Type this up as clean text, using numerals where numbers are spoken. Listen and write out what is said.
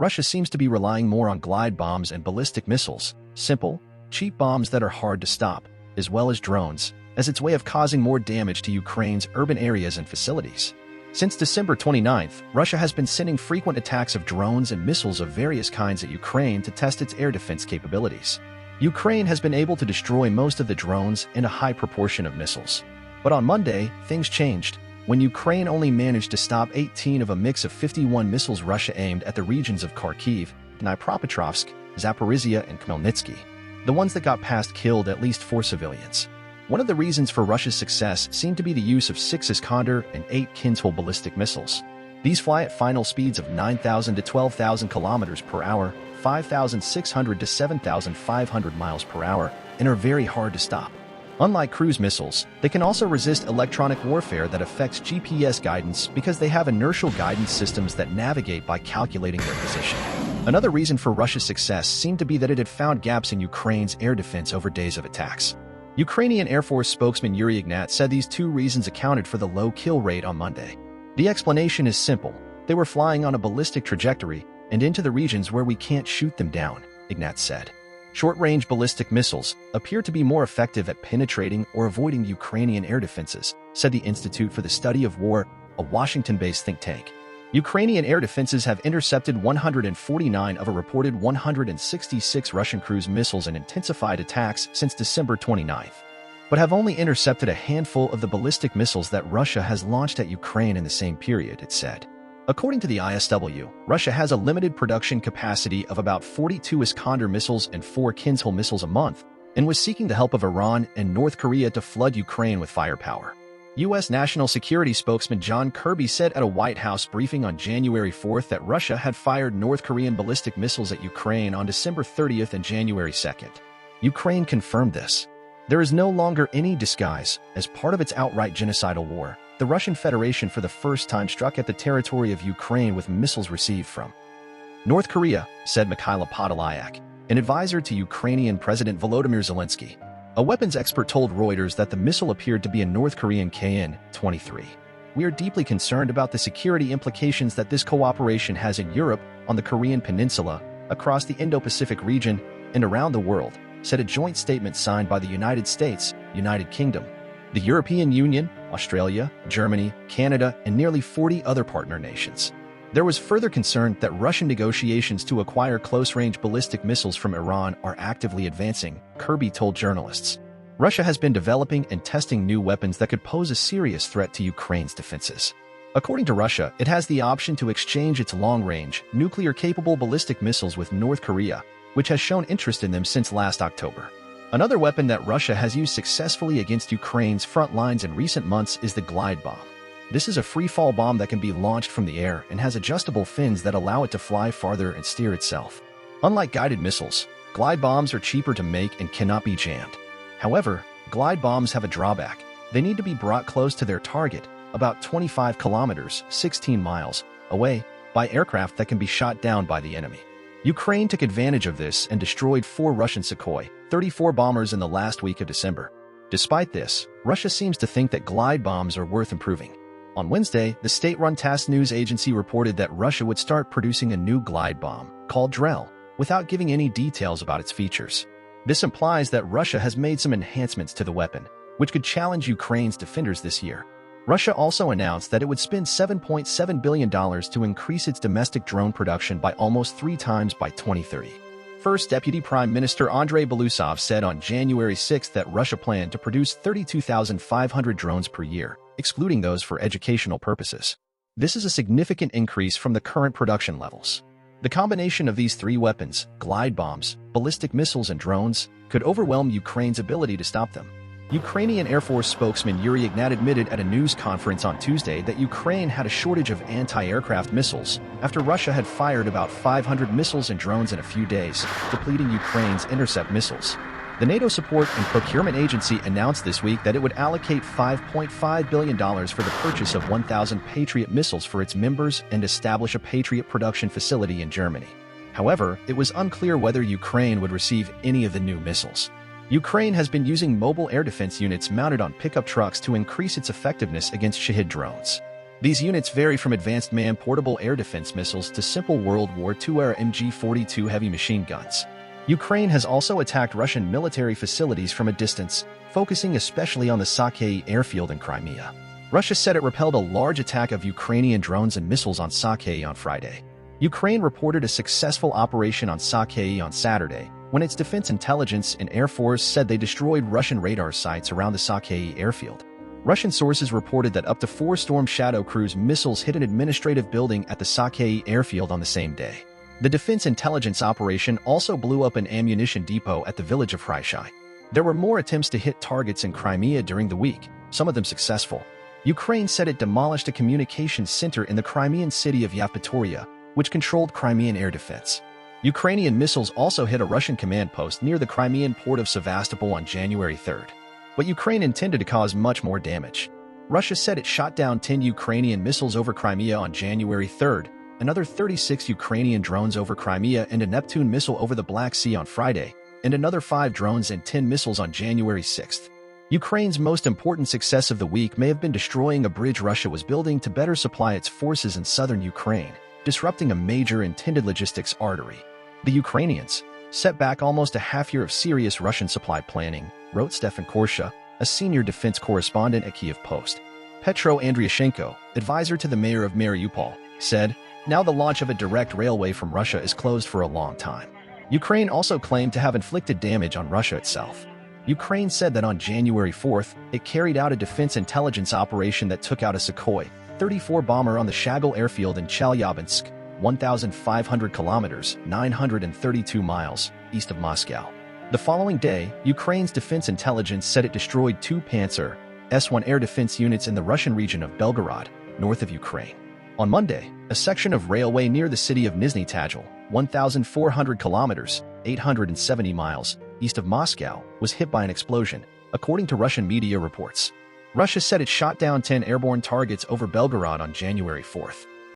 Russia seems to be relying more on glide bombs and ballistic missiles, simple, cheap bombs that are hard to stop, as well as drones, as its way of causing more damage to Ukraine's urban areas and facilities. Since December 29th, Russia has been sending frequent attacks of drones and missiles of various kinds at Ukraine to test its air defense capabilities. Ukraine has been able to destroy most of the drones and a high proportion of missiles. But on Monday, things changed, when Ukraine only managed to stop 18 of a mix of 51 missiles Russia aimed at the regions of Kharkiv, Dnipropetrovsk, Zaporizhia, and Khmelnytsky. The ones that got past killed at least 4 civilians. One of the reasons for Russia's success seemed to be the use of 6 Iskander and 8 Kinzhal ballistic missiles. These fly at final speeds of 9,000 to 12,000 kilometers per hour, 5,600 to 7,500 miles per hour, and are very hard to stop. Unlike cruise missiles, they can also resist electronic warfare that affects GPS guidance because they have inertial guidance systems that navigate by calculating their position. Another reason for Russia's success seemed to be that it had found gaps in Ukraine's air defense over days of attacks. Ukrainian Air Force spokesman Yuri Ignat said these 2 reasons accounted for the low kill rate on Monday. The explanation is simple. They were flying on a ballistic trajectory and into the regions where we can't shoot them down, Ignat said. Short-range ballistic missiles appear to be more effective at penetrating or avoiding Ukrainian air defenses, said the Institute for the Study of War, a Washington-based think tank. Ukrainian air defenses have intercepted 149 of a reported 166 Russian cruise missiles and intensified attacks since December 29th, but have only intercepted a handful of the ballistic missiles that Russia has launched at Ukraine in the same period, it said. According to the ISW, Russia has a limited production capacity of about 42 Iskander missiles and 4 Kinzhal missiles a month, and was seeking the help of Iran and North Korea to flood Ukraine with firepower. U.S. National Security spokesman John Kirby said at a White House briefing on January 4th that Russia had fired North Korean ballistic missiles at Ukraine on December 30th and January 2nd. Ukraine confirmed this. There is no longer any disguise. As part of its outright genocidal war, the Russian Federation for the first time struck at the territory of Ukraine with missiles received from North Korea, said Mikhailo Podolyak, an advisor to Ukrainian President Volodymyr Zelensky. A weapons expert told Reuters that the missile appeared to be a North Korean KN-23. We are deeply concerned about the security implications that this cooperation has in Europe, on the Korean Peninsula, across the Indo-Pacific region, and around the world, said a joint statement signed by the United States, United Kingdom, the European Union, Australia, Germany, Canada, and nearly 40 other partner nations. There was further concern that Russian negotiations to acquire close-range ballistic missiles from Iran are actively advancing, Kirby told journalists. Russia has been developing and testing new weapons that could pose a serious threat to Ukraine's defenses. According to Russia, it has the option to exchange its long-range, nuclear-capable ballistic missiles with North Korea, which has shown interest in them since last October. Another weapon that Russia has used successfully against Ukraine's front lines in recent months is the glide bomb. This is a free-fall bomb that can be launched from the air and has adjustable fins that allow it to fly farther and steer itself. Unlike guided missiles, glide bombs are cheaper to make and cannot be jammed. However, glide bombs have a drawback. They need to be brought close to their target, about 25 kilometers, 16 miles, away, by aircraft that can be shot down by the enemy. Ukraine took advantage of this and destroyed 4 Russian Sukhoi 34 bombers in the last week of December. Despite this, Russia seems to think that glide bombs are worth improving. On Wednesday, the state-run TASS news agency reported that Russia would start producing a new glide bomb, called Drel, without giving any details about its features. This implies that Russia has made some enhancements to the weapon, which could challenge Ukraine's defenders this year. Russia also announced that it would spend $7.7 billion to increase its domestic drone production by almost 3 times by 2030. First Deputy Prime Minister Andrei Belousov said on January 6 that Russia planned to produce 32,500 drones per year, excluding those for educational purposes. This is a significant increase from the current production levels. The combination of these 3 weapons, glide bombs, ballistic missiles, and drones, could overwhelm Ukraine's ability to stop them. Ukrainian Air Force spokesman Yuri Ignat admitted at a news conference on Tuesday that Ukraine had a shortage of anti-aircraft missiles after Russia had fired about 500 missiles and drones in a few days, depleting Ukraine's intercept missiles. The NATO Support and Procurement Agency announced this week that it would allocate $5.5 billion for the purchase of 1,000 Patriot missiles for its members and establish a Patriot production facility in Germany. However, it was unclear whether Ukraine would receive any of the new missiles. Ukraine has been using mobile air defense units mounted on pickup trucks to increase its effectiveness against Shahid drones. These units vary from advanced man-portable air defense missiles to simple World War II-era MG-42 heavy machine guns. Ukraine has also attacked Russian military facilities from a distance, focusing especially on the Sakei airfield in Crimea. Russia said it repelled a large attack of Ukrainian drones and missiles on Sakei on Friday. Ukraine reported a successful operation on Sakei on Saturday, when its defense intelligence and air force said they destroyed Russian radar sites around the Sakei airfield. Russian sources reported that up to 4 Storm Shadow cruise missiles hit an administrative building at the Sakei airfield on the same day. The defense intelligence operation also blew up an ammunition depot at the village of Hryshai. There were more attempts to hit targets in Crimea during the week, some of them successful. Ukraine said it demolished a communications center in the Crimean city of Yevpatoria, which controlled Crimean air defense. Ukrainian missiles also hit a Russian command post near the Crimean port of Sevastopol on January 3rd. But Ukraine intended to cause much more damage. Russia said it shot down 10 Ukrainian missiles over Crimea on January 3rd, another 36 Ukrainian drones over Crimea and a Neptune missile over the Black Sea on Friday, and another 5 drones and 10 missiles on January 6th. Ukraine's most important success of the week may have been destroying a bridge Russia was building to better supply its forces in southern Ukraine, disrupting a major intended logistics artery. The Ukrainians set back almost a half-year of serious Russian supply planning, wrote Stefan Korsha, a senior defense correspondent at Kyiv Post. Petro Andriushenko, advisor to the mayor of Mariupol, said, "Now the launch of a direct railway from Russia is closed for a long time." Ukraine also claimed to have inflicted damage on Russia itself. Ukraine said that on January 4th, it carried out a defense intelligence operation that took out a Sukhoi 34 bomber on the Shagul airfield in Chelyabinsk, 1,500 kilometers, 932 miles, east of Moscow. The following day, Ukraine's defense intelligence said it destroyed 2 Panzer S-1 air defense units in the Russian region of Belgorod, north of Ukraine. On Monday, a section of railway near the city of Nizhny Tagil, 1,400 kilometers, 870 miles, east of Moscow, was hit by an explosion, according to Russian media reports. Russia said it shot down 10 airborne targets over Belgorod on January 4th.